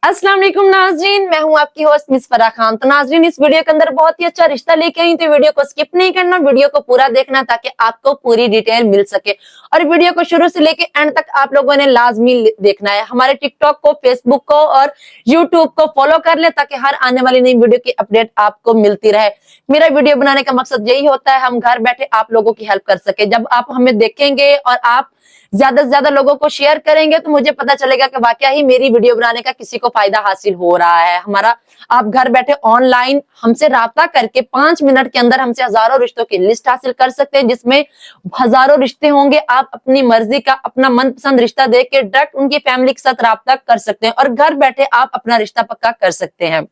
अस्सलाम वालेकुम नाज़रीन, मैं हूं आपकी होस्ट मिस फराह खान। तो नाज़रीन, इस वीडियो के अंदर बहुत ही अच्छा रिश्ता लेके आई, तो वीडियो को स्किप नहीं करना, वीडियो को पूरा देखना ताकि आपको पूरी डिटेल मिल सके। और वीडियो को शुरू से लेके एंड तक आप लोगों ने लाजमी देखना है। हमारे टिकटॉक को, फेसबुक को और यूट्यूब को फॉलो कर ले ताकि हर आने वाली नई वीडियो की अपडेट आपको मिलती रहे। मेरा वीडियो बनाने का मकसद यही होता है, हम घर बैठे आप लोगों की हेल्प कर सके। जब आप हमें देखेंगे और आप ज्यादा से ज्यादा लोगों को शेयर करेंगे तो मुझे पता चलेगा कि वाकया ही मेरी वीडियो बनाने का किसी को फायदा हासिल हो रहा है। हमारा आप घर बैठे ऑनलाइन हमसे राब्ता करके 5 मिनट के अंदर हमसे हजारों रिश्तों की लिस्ट हासिल कर सकते हैं, जिसमें हजारों रिश्ते होंगे। आप अपनी मर्जी का अपना मनपसंद रिश्ता देख के डायरेक्ट उनकी फैमिली के साथ राब्ता कर सकते हैं और घर बैठे आप अपना रिश्ता पक्का कर सकते हैं।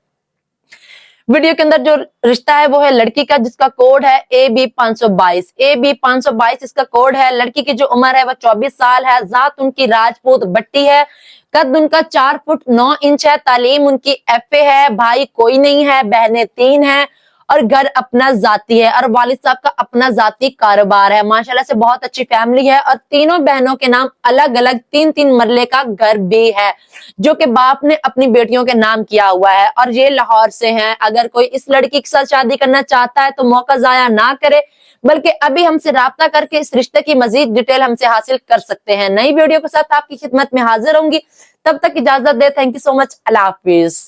वीडियो के अंदर जो रिश्ता है वो है लड़की का, जिसका कोड है AB522। AB522 इसका कोड है। लड़की की जो उम्र है वह 24 साल है। जात उनकी राजपूत बट्टी है। कद उनका 4 फुट 9 इंच है। तालीम उनकी FA है। भाई कोई नहीं है, बहनें 3 हैं और घर अपना जाती है और वालिद साहब का अपना जाती कारोबार है। माशाल्लाह से बहुत अच्छी फैमिली है और तीनों बहनों के नाम अलग अलग 3-3 मरले का घर भी है, जो कि बाप ने अपनी बेटियों के नाम किया हुआ है और ये लाहौर से हैं। अगर कोई इस लड़की के साथ शादी करना चाहता है तो मौका जाया ना करे, बल्कि अभी हमसे राब्ता करके इस रिश्ते की मजीद डिटेल हमसे हासिल कर सकते हैं। नई वीडियो के साथ आपकी खिदमत में हाजिर होंगी, तब तक इजाजत दे। Thank you so much. अल्लाह हाफिज।